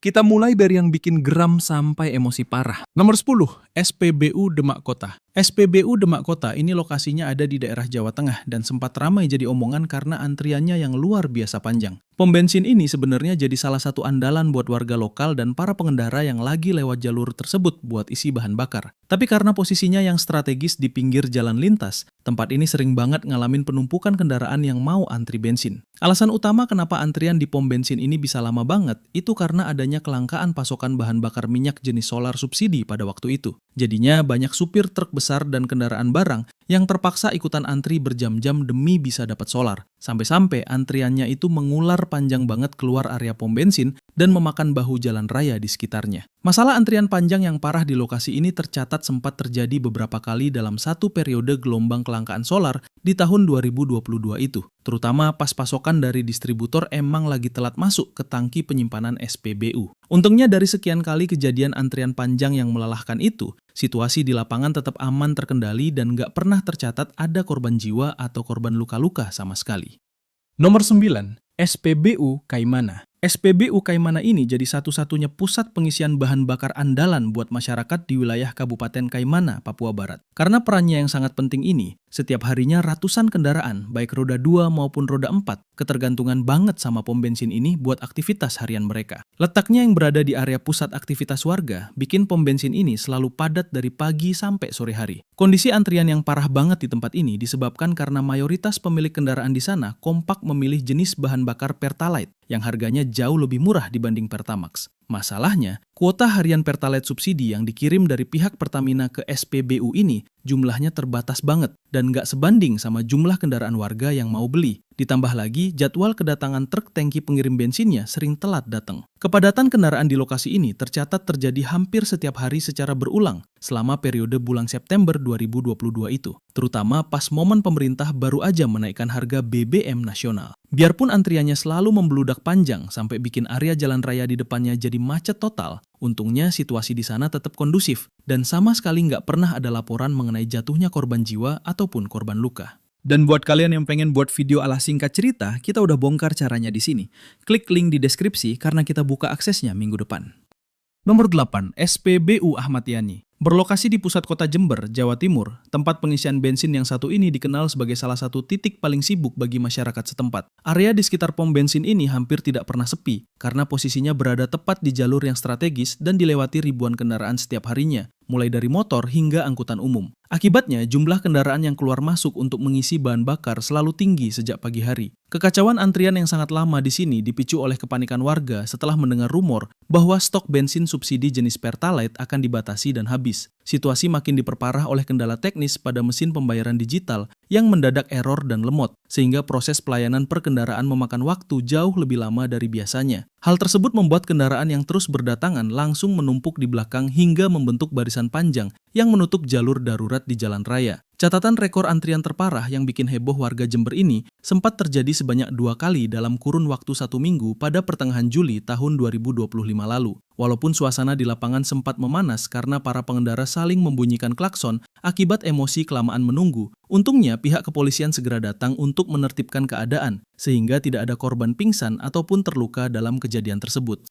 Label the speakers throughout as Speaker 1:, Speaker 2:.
Speaker 1: Kita mulai dari yang bikin geram sampai emosi parah. Nomor 10, SPBU Demak Kota. SPBU Demak Kota ini lokasinya ada di daerah Jawa Tengah dan sempat ramai jadi omongan karena antriannya yang luar biasa panjang. Pom bensin ini sebenarnya jadi salah satu andalan buat warga lokal dan para pengendara yang lagi lewat jalur tersebut buat isi bahan bakar. Tapi karena posisinya yang strategis di pinggir jalan lintas, tempat ini sering banget ngalamin penumpukan kendaraan yang mau antri bensin. Alasan utama kenapa antrian di pom bensin ini bisa lama banget, itu karena adanya kelangkaan pasokan bahan bakar minyak jenis solar subsidi pada waktu itu. Jadinya banyak supir truk besar dan kendaraan barang yang terpaksa ikutan antri berjam-jam demi bisa dapat solar. Sampai-sampai antriannya itu mengular panjang banget keluar area pom bensin dan memakan bahu jalan raya di sekitarnya. Masalah antrian panjang yang parah di lokasi ini tercatat sempat terjadi beberapa kali dalam satu periode gelombang kelangkaan solar di tahun 2022 itu. Terutama pas pasokan dari distributor emang lagi telat masuk ke tangki penyimpanan SPBU. Untungnya dari sekian kali kejadian antrian panjang yang melelahkan itu, situasi di lapangan tetap aman terkendali dan nggak pernah tercatat ada korban jiwa atau korban luka-luka sama sekali. Nomor 9, SPBU Kaimana. SPBU Kaimana ini jadi satu-satunya pusat pengisian bahan bakar andalan buat masyarakat di wilayah Kabupaten Kaimana, Papua Barat. Karena perannya yang sangat penting ini, setiap harinya ratusan kendaraan, baik roda 2 maupun roda 4, ketergantungan banget sama pom bensin ini buat aktivitas harian mereka. Letaknya yang berada di area pusat aktivitas warga, bikin pom bensin ini selalu padat dari pagi sampai sore hari. Kondisi antrian yang parah banget di tempat ini disebabkan karena mayoritas pemilik kendaraan di sana kompak memilih jenis bahan bakar Pertalite yang harganya jauh lebih murah dibanding Pertamax. Masalahnya, kuota harian Pertalite subsidi yang dikirim dari pihak Pertamina ke SPBU ini jumlahnya terbatas banget dan nggak sebanding sama jumlah kendaraan warga yang mau beli. Ditambah lagi, jadwal kedatangan truk tangki pengirim bensinnya sering telat datang. Kepadatan kendaraan di lokasi ini tercatat terjadi hampir setiap hari secara berulang selama periode bulan September 2022 itu. Terutama pas momen pemerintah baru aja menaikkan harga BBM nasional. Biarpun antriannya selalu membludak panjang sampai bikin area jalan raya di depannya jadi macet total, untungnya situasi di sana tetap kondusif dan sama sekali nggak pernah ada laporan mengenai jatuhnya korban jiwa ataupun korban luka. Dan buat kalian yang pengen buat video ala singkat cerita, kita udah bongkar caranya di sini. Klik link di deskripsi karena kita buka aksesnya minggu depan. Nomor 8, SPBU Ahmad Yani. Berlokasi di pusat kota Jember, Jawa Timur, tempat pengisian bensin yang satu ini dikenal sebagai salah satu titik paling sibuk bagi masyarakat setempat. Area di sekitar pom bensin ini hampir tidak pernah sepi, karena posisinya berada tepat di jalur yang strategis dan dilewati ribuan kendaraan setiap harinya, mulai dari motor hingga angkutan umum. Akibatnya, jumlah kendaraan yang keluar masuk untuk mengisi bahan bakar selalu tinggi sejak pagi hari. Kekacauan antrian yang sangat lama di sini dipicu oleh kepanikan warga setelah mendengar rumor bahwa stok bensin subsidi jenis Pertalite akan dibatasi dan habis. Situasi makin diperparah oleh kendala teknis pada mesin pembayaran digital yang mendadak error dan lemot, sehingga proses pelayanan perkendaraan memakan waktu jauh lebih lama dari biasanya. Hal tersebut membuat kendaraan yang terus berdatangan langsung menumpuk di belakang hingga membentuk barisan panjang yang menutup jalur darurat di jalan raya. Catatan rekor antrian terparah yang bikin heboh warga Jember ini sempat terjadi sebanyak 2 kali dalam kurun waktu 1 minggu pada pertengahan Juli tahun 2025 lalu. Walaupun suasana di lapangan sempat memanas karena para pengendara saling membunyikan klakson akibat emosi kelamaan menunggu, untungnya pihak kepolisian segera datang untuk menertibkan keadaan, sehingga tidak ada korban pingsan ataupun terluka dalam kejadian tersebut.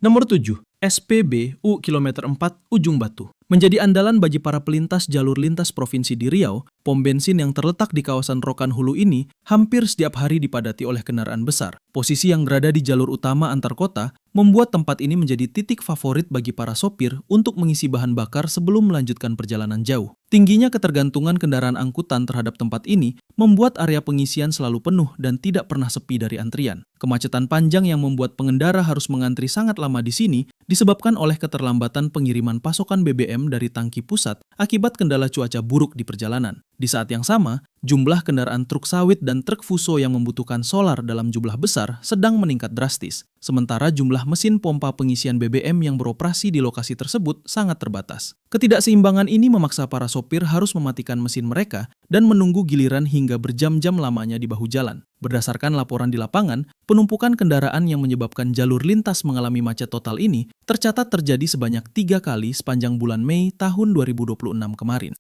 Speaker 1: Nomor 7, SPBU Kilometer 4 Ujung Batu. Menjadi andalan bagi para pelintas jalur lintas provinsi di Riau, pom bensin yang terletak di kawasan Rokan Hulu ini hampir setiap hari dipadati oleh kendaraan besar. Posisi yang berada di jalur utama antar kota membuat tempat ini menjadi titik favorit bagi para sopir untuk mengisi bahan bakar sebelum melanjutkan perjalanan jauh. Tingginya ketergantungan kendaraan angkutan terhadap tempat ini membuat area pengisian selalu penuh dan tidak pernah sepi dari antrian. Kemacetan panjang yang membuat pengendara harus mengantri sangat lama di sini disebabkan oleh keterlambatan pengiriman pasokan BBM dari tangki pusat akibat kendala cuaca buruk di perjalanan. Di saat yang sama, jumlah kendaraan truk sawit dan truk fuso yang membutuhkan solar dalam jumlah besar sedang meningkat drastis. Sementara jumlah mesin pompa pengisian BBM yang beroperasi di lokasi tersebut sangat terbatas. Ketidakseimbangan ini memaksa para sopir harus mematikan mesin mereka dan menunggu giliran hingga berjam-jam lamanya di bahu jalan. Berdasarkan laporan di lapangan, penumpukan kendaraan yang menyebabkan jalur lintas mengalami macet total ini tercatat terjadi sebanyak 3 kali sepanjang bulan Mei tahun 2026 kemarin.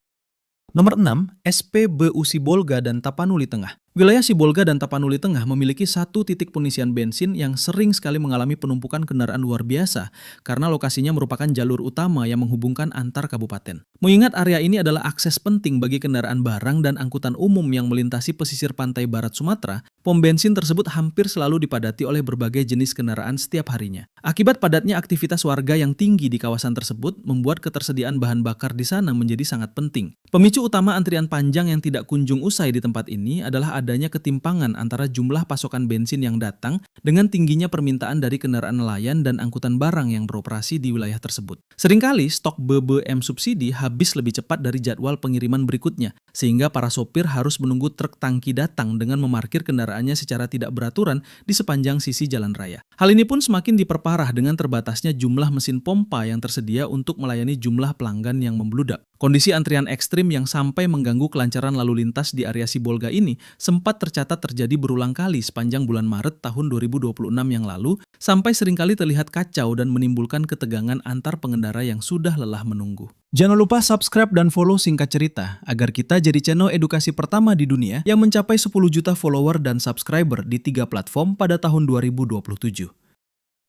Speaker 1: Nomor 6, SPBU Sibolga dan Tapanuli Tengah. Wilayah Sibolga dan Tapanuli Tengah memiliki satu titik pengisian bensin yang sering sekali mengalami penumpukan kendaraan luar biasa karena lokasinya merupakan jalur utama yang menghubungkan antar kabupaten. Mengingat area ini adalah akses penting bagi kendaraan barang dan angkutan umum yang melintasi pesisir pantai barat Sumatera, pom bensin tersebut hampir selalu dipadati oleh berbagai jenis kendaraan setiap harinya. Akibat padatnya aktivitas warga yang tinggi di kawasan tersebut membuat ketersediaan bahan bakar di sana menjadi sangat penting. Pemicu utama antrian panjang yang tidak kunjung usai di tempat ini adalah adanya ketimpangan antara jumlah pasokan bensin yang datang dengan tingginya permintaan dari kendaraan nelayan dan angkutan barang yang beroperasi di wilayah tersebut. Seringkali stok BBM subsidi habis lebih cepat dari jadwal pengiriman berikutnya, sehingga para sopir harus menunggu truk tangki datang dengan memarkir kendaraannya secara tidak beraturan di sepanjang sisi jalan raya. Hal ini pun semakin diperparah dengan terbatasnya jumlah mesin pompa yang tersedia untuk melayani jumlah pelanggan yang membludak. Kondisi antrian ekstrim yang sampai mengganggu kelancaran lalu lintas di area Sibolga ini sempat tercatat terjadi berulang kali sepanjang bulan Maret tahun 2026 yang lalu, sampai seringkali terlihat kacau dan menimbulkan ketegangan antar pengendara yang sudah lelah menunggu. Jangan lupa subscribe dan follow Singkat Cerita agar kita jadi channel edukasi pertama di dunia yang mencapai 10 juta follower dan subscriber di 3 platform pada tahun 2027.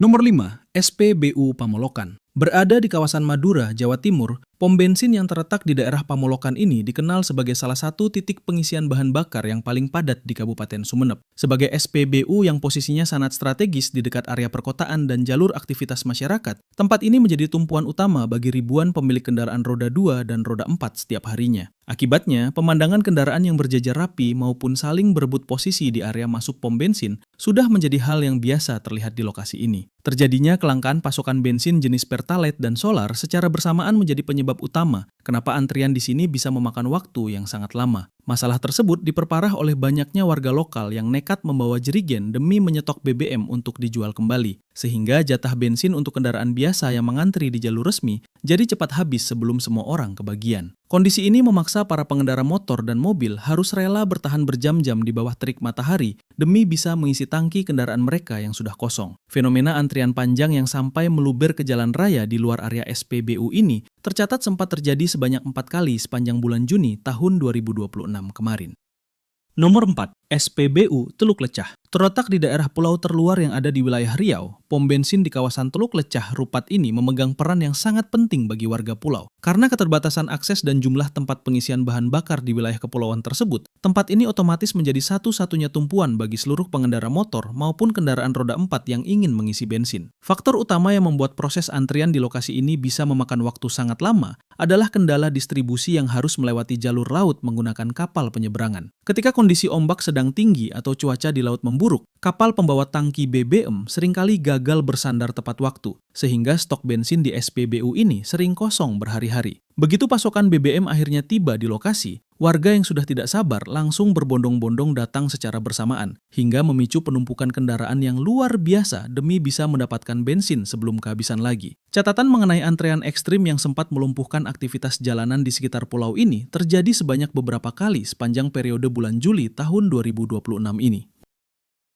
Speaker 1: Nomor 5. SPBU Pamolokan. Berada di kawasan Madura, Jawa Timur, pom bensin yang terletak di daerah Pamolokan ini dikenal sebagai salah satu titik pengisian bahan bakar yang paling padat di Kabupaten Sumeneb. Sebagai SPBU yang posisinya sangat strategis di dekat area perkotaan dan jalur aktivitas masyarakat, tempat ini menjadi tumpuan utama bagi ribuan pemilik kendaraan roda 2 dan roda 4 setiap harinya. Akibatnya, pemandangan kendaraan yang berjajar rapi maupun saling berebut posisi di area masuk pom bensin sudah menjadi hal yang biasa terlihat di lokasi ini. Terjadinya kelangkaan pasokan bensin jenis Pertalite dan solar secara bersamaan menjadi penyebab utama kenapa antrian di sini bisa memakan waktu yang sangat lama. Masalah tersebut diperparah oleh banyaknya warga lokal yang nekat membawa jerigen demi menyetok BBM untuk dijual kembali, sehingga jatah bensin untuk kendaraan biasa yang mengantri di jalur resmi jadi cepat habis sebelum semua orang kebagian. Kondisi ini memaksa para pengendara motor dan mobil harus rela bertahan berjam-jam di bawah terik matahari demi bisa mengisi tangki kendaraan mereka yang sudah kosong. Fenomena antrian panjang yang sampai meluber ke jalan raya di luar area SPBU ini tercatat sempat terjadi sebanyak 4 kali sepanjang bulan Juni tahun 2026 kemarin. Nomor 4. SPBU Teluk Lecah. Terletak di daerah pulau terluar yang ada di wilayah Riau, pom bensin di kawasan Teluk Lecah Rupat ini memegang peran yang sangat penting bagi warga pulau. Karena keterbatasan akses dan jumlah tempat pengisian bahan bakar di wilayah kepulauan tersebut, tempat ini otomatis menjadi satu-satunya tumpuan bagi seluruh pengendara motor maupun kendaraan roda 4 yang ingin mengisi bensin. Faktor utama yang membuat proses antrian di lokasi ini bisa memakan waktu sangat lama adalah kendala distribusi yang harus melewati jalur laut menggunakan kapal penyeberangan. Ketika kondisi ombak sedang tinggi atau cuaca di laut memburuk, kapal pembawa tangki BBM seringkali gagal bersandar tepat waktu, sehingga stok bensin di SPBU ini sering kosong berhari-hari. Begitu pasokan BBM akhirnya tiba di lokasi, warga yang sudah tidak sabar langsung berbondong-bondong datang secara bersamaan, hingga memicu penumpukan kendaraan yang luar biasa demi bisa mendapatkan bensin sebelum kehabisan lagi. Catatan mengenai antrean ekstrim yang sempat melumpuhkan aktivitas jalanan di sekitar pulau ini terjadi sebanyak beberapa kali sepanjang periode bulan Juli tahun 2026 ini.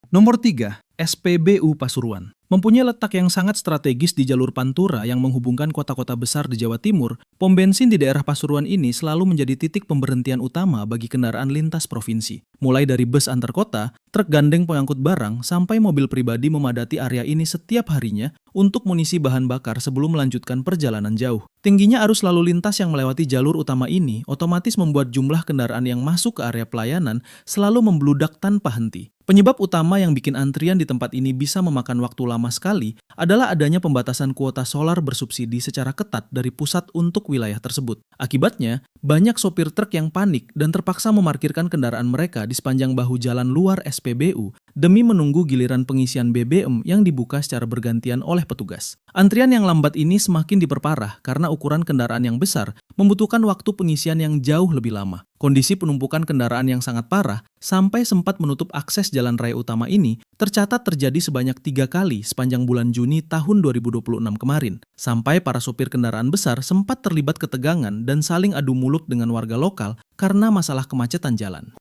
Speaker 1: Nomor 3. SPBU Pasuruan. Mempunyai letak yang sangat strategis di jalur Pantura yang menghubungkan kota-kota besar di Jawa Timur, pom bensin di daerah Pasuruan ini selalu menjadi titik pemberhentian utama bagi kendaraan lintas provinsi. Mulai dari bus antar kota, truk gandeng pengangkut barang, sampai mobil pribadi memadati area ini setiap harinya untuk mengisi bahan bakar sebelum melanjutkan perjalanan jauh. Tingginya arus lalu lintas yang melewati jalur utama ini otomatis membuat jumlah kendaraan yang masuk ke area pelayanan selalu membludak tanpa henti. Penyebab utama yang bikin antrian di tempat ini bisa memakan waktu lama sekali adalah adanya pembatasan kuota solar bersubsidi secara ketat dari pusat untuk wilayah tersebut. Akibatnya, banyak sopir truk yang panik dan terpaksa memarkirkan kendaraan mereka di sepanjang bahu jalan luar SPBU demi menunggu giliran pengisian BBM yang dibuka secara bergantian oleh petugas. Antrian yang lambat ini semakin diperparah karena ukuran kendaraan yang besar membutuhkan waktu pengisian yang jauh lebih lama. Kondisi penumpukan kendaraan yang sangat parah sampai sempat menutup akses jalan raya utama ini tercatat terjadi sebanyak 3 kali sepanjang bulan Juni tahun 2026 kemarin. Sampai para sopir kendaraan besar sempat terlibat ketegangan dan saling adu mulut dengan warga lokal karena masalah kemacetan jalan.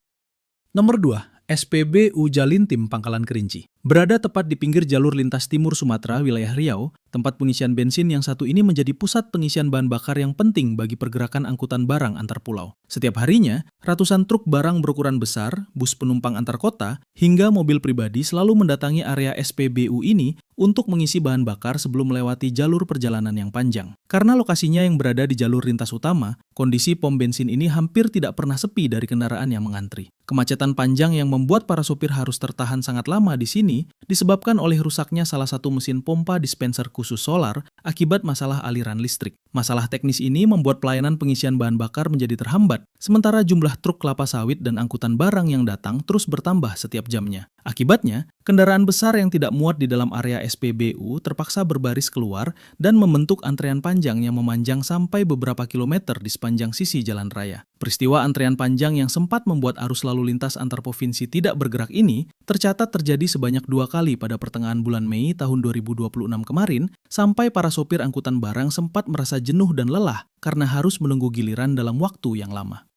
Speaker 1: Nomor 2. SPBU Jalintim Pangkalan Kerinci. Berada tepat di pinggir jalur lintas timur Sumatera, wilayah Riau, tempat pengisian bensin yang satu ini menjadi pusat pengisian bahan bakar yang penting bagi pergerakan angkutan barang antar pulau. Setiap harinya, ratusan truk barang berukuran besar, bus penumpang antar kota, hingga mobil pribadi selalu mendatangi area SPBU ini untuk mengisi bahan bakar sebelum melewati jalur perjalanan yang panjang. Karena lokasinya yang berada di jalur lintas utama, kondisi pom bensin ini hampir tidak pernah sepi dari kendaraan yang mengantri. Kemacetan panjang yang membuat para sopir harus tertahan sangat lama di sini disebabkan oleh rusaknya salah satu mesin pompa dispenser khusus solar akibat masalah aliran listrik. Masalah teknis ini membuat pelayanan pengisian bahan bakar menjadi terhambat, sementara jumlah truk kelapa sawit dan angkutan barang yang datang terus bertambah setiap jamnya. Akibatnya, kendaraan besar yang tidak muat di dalam area SPBU terpaksa berbaris keluar dan membentuk antrean panjang yang memanjang sampai beberapa kilometer di sepanjang sisi jalan raya. Peristiwa antrean panjang yang sempat membuat arus lalu lintas antar provinsi tidak bergerak ini tercatat terjadi sebanyak 2 kali pada pertengahan bulan Mei tahun 2026 kemarin, sampai para sopir angkutan barang sempat merasa jenuh dan lelah karena harus menunggu giliran dalam waktu yang lama.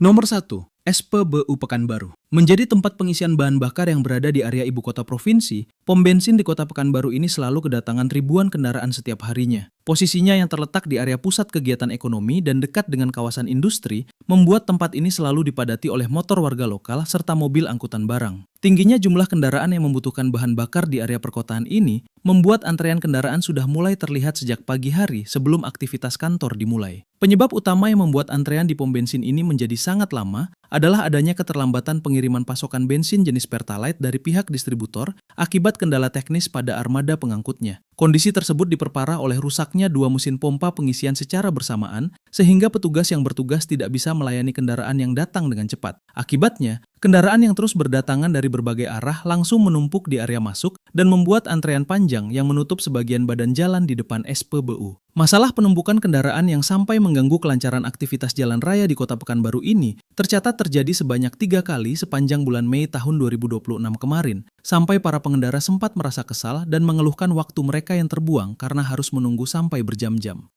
Speaker 1: Nomor 1. SPBU Pekanbaru. Menjadi tempat pengisian bahan bakar yang berada di area ibu kota provinsi, pom bensin di kota Pekanbaru ini selalu kedatangan ribuan kendaraan setiap harinya. Posisinya yang terletak di area pusat kegiatan ekonomi dan dekat dengan kawasan industri, membuat tempat ini selalu dipadati oleh motor warga lokal serta mobil angkutan barang. Tingginya jumlah kendaraan yang membutuhkan bahan bakar di area perkotaan ini membuat antrean kendaraan sudah mulai terlihat sejak pagi hari sebelum aktivitas kantor dimulai. Penyebab utama yang membuat antrean di pom bensin ini menjadi sangat lama adalah adanya keterlambatan pengiriman pasokan bensin jenis Pertalite dari pihak distributor akibat kendala teknis pada armada pengangkutnya. Kondisi tersebut diperparah oleh rusaknya 2 mesin pompa pengisian secara bersamaan, sehingga petugas yang bertugas tidak bisa melayani kendaraan yang datang dengan cepat. Akibatnya, kendaraan yang terus berdatangan dari berbagai arah langsung menumpuk di area masuk dan membuat antrean panjang yang menutup sebagian badan jalan di depan SPBU. Masalah penumpukan kendaraan yang sampai mengganggu kelancaran aktivitas jalan raya di kota Pekanbaru ini tercatat terjadi sebanyak 3 kali sepanjang bulan Mei tahun 2026 kemarin, sampai para pengendara sempat merasa kesal dan mengeluhkan waktu mereka yang terbuang karena harus menunggu sampai berjam-jam.